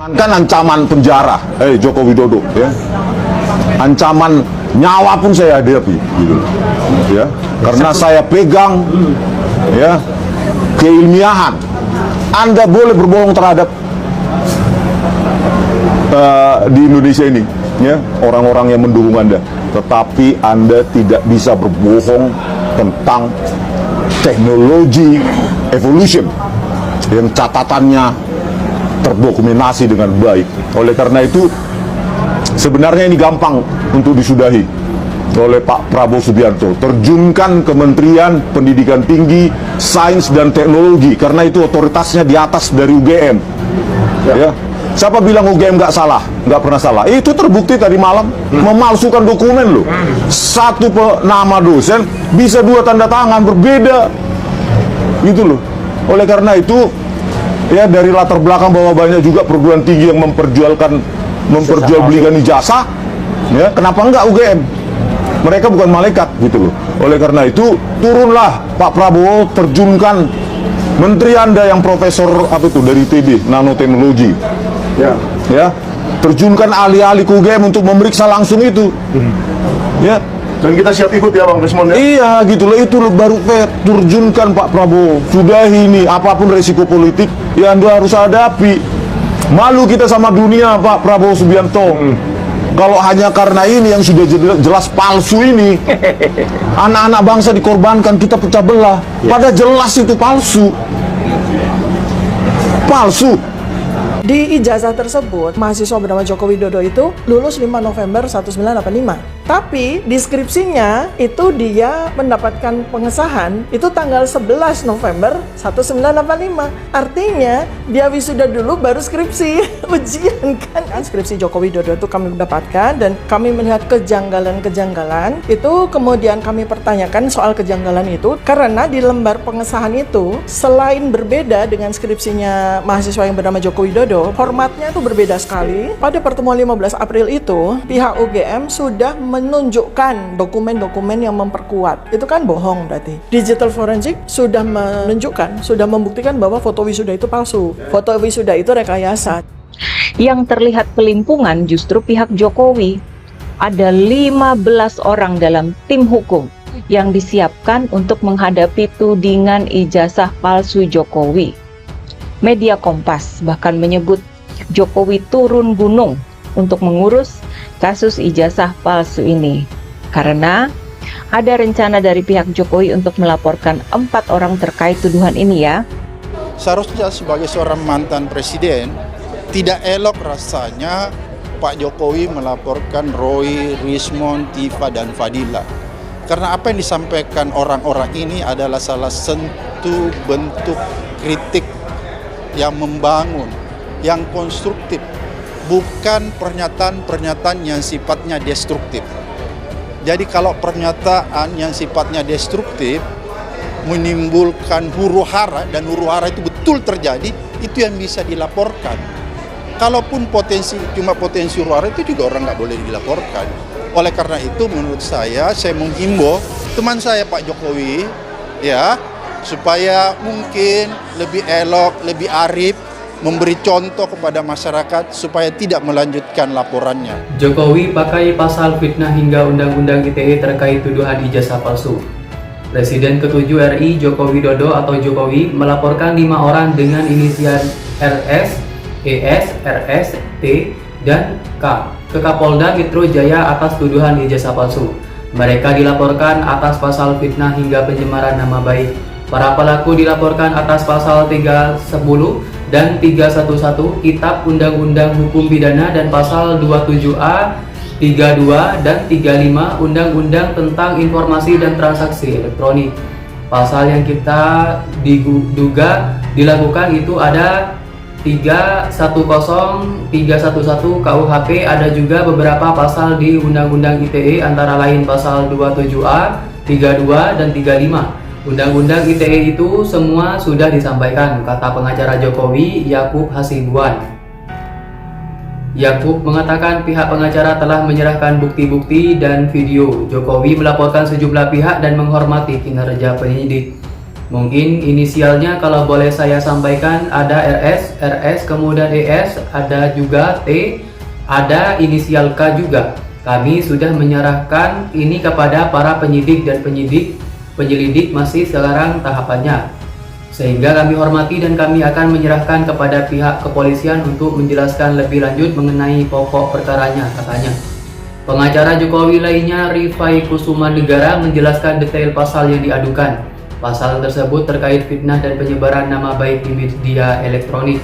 Kan ancaman penjara, Joko Widodo, ya. Ancaman nyawa pun saya hadapi, gitu, ya. Karena saya pegang, ya, keilmiahan. Anda boleh berbohong terhadap di Indonesia ini, ya, orang-orang yang mendukung Anda, tetapi Anda tidak bisa berbohong tentang teknologi evolution yang catatannya terdokumentasi dengan baik. Oleh karena itu, sebenarnya ini gampang untuk disudahi oleh Pak Prabowo Subianto. Terjunkan Kementerian Pendidikan Tinggi, Sains dan Teknologi, karena itu otoritasnya di atas dari UGM. Ya. Siapa bilang UGM nggak salah? Nggak pernah salah. Itu terbukti tadi malam memalsukan dokumen loh. Satu nama dosen bisa dua tanda tangan berbeda, gitu loh. Oleh karena itu, ya, dari latar belakang bahwa banyak juga perguruan tinggi yang memperjualbelikan ijazah, ya, kenapa enggak UGM? Mereka bukan malaikat, gitu loh. Oleh karena itu, turunlah Pak Prabowo, terjunkan menteri Anda yang profesor dari ITB, nanoteknologi, ya, terjunkan ahli-ahli UGM untuk memeriksa langsung itu, ya. Dan kita siap ikut ya Bang Desmond ya? Iya, gitu loh, itu loh baru fair. Turjunkan Pak Prabowo. Sudahi ini, apapun resiko politik ya Anda harus hadapi. Malu kita sama dunia Pak Prabowo Subianto. Kalau hanya karena ini yang sudah jelas palsu ini, anak-anak bangsa dikorbankan, kita pecah belah. Pada jelas itu palsu. Palsu. Di ijazah tersebut, mahasiswa bernama Joko Widodo itu lulus 5 November 1985. Tapi di skripsinya itu dia mendapatkan pengesahan itu tanggal 11 November 1985. Artinya dia wisuda dulu baru skripsi. Ujian kan. Skripsi Joko Widodo itu kami dapatkan dan kami melihat kejanggalan-kejanggalan. Itu kemudian kami pertanyakan soal kejanggalan itu karena di lembar pengesahan itu selain berbeda dengan skripsinya mahasiswa yang bernama Joko Widodo, formatnya itu berbeda sekali. Pada pertemuan 15 April itu, pihak UGM sudah menunjukkan dokumen-dokumen yang memperkuat. Itu kan bohong berarti. Digital forensik sudah menunjukkan, sudah membuktikan bahwa foto wisuda itu palsu. Foto wisuda itu rekayasa. Yang terlihat kelimpungan justru pihak Jokowi. Ada 15 orang dalam tim hukum yang disiapkan untuk menghadapi tudingan ijazah palsu Jokowi. Media Kompas bahkan menyebut Jokowi turun gunung untuk mengurus kasus ijazah palsu ini karena ada rencana dari pihak Jokowi untuk melaporkan 4 orang terkait tuduhan ini ya. Seharusnya sebagai seorang mantan presiden tidak elok rasanya Pak Jokowi melaporkan Roy, Rismond, Tifa dan Fadila. Karena apa yang disampaikan orang-orang ini adalah salah satu bentuk kritik yang membangun, yang konstruktif, bukan pernyataan-pernyataan yang sifatnya destruktif. Jadi kalau pernyataan yang sifatnya destruktif menimbulkan huru-hara dan huru-hara itu betul terjadi, itu yang bisa dilaporkan. Kalaupun cuma potensi huru-hara itu juga orang nggak boleh dilaporkan. Oleh karena itu menurut saya menghimbau teman saya Pak Jokowi ya, supaya mungkin lebih elok, lebih arif, memberi contoh kepada masyarakat supaya tidak melanjutkan laporannya. Jokowi pakai pasal fitnah hingga Undang-Undang ITE terkait tuduhan ijazah palsu. Presiden ke-7 RI Joko Widodo atau Jokowi melaporkan 5 orang dengan inisial RS, ES, RS, T, dan K ke Kapolda Metro Jaya atas tuduhan ijazah palsu. Mereka dilaporkan atas pasal fitnah hingga pencemaran nama baik. Para pelaku dilaporkan atas pasal 310 dan 311 Kitab Undang-Undang Hukum Pidana dan pasal 27A, 32 dan 35 Undang-Undang tentang Informasi dan Transaksi Elektronik. Pasal yang kita diduga dilakukan itu ada 310, 311 KUHP, ada juga beberapa pasal di Undang-Undang ITE antara lain pasal 27A, 32 dan 35. Undang-Undang ITE itu semua sudah disampaikan, kata pengacara Jokowi, Yakub Hasibuan. Yakub mengatakan pihak pengacara telah menyerahkan bukti-bukti dan video. Jokowi melaporkan sejumlah pihak dan menghormati kinerja penyidik. Mungkin inisialnya kalau boleh saya sampaikan ada RS, kemudian ES, ada juga T, ada inisial K juga. Kami sudah menyerahkan ini kepada para penyidik dan penyelidik masih sekarang tahapannya. Sehingga kami hormati dan kami akan menyerahkan kepada pihak kepolisian untuk menjelaskan lebih lanjut mengenai pokok perkaranya, katanya. Pengacara Jokowi lainnya, Rifai Kusuma Negara, menjelaskan detail pasal yang diadukan. Pasal tersebut terkait fitnah dan penyebaran nama baik di media elektronik.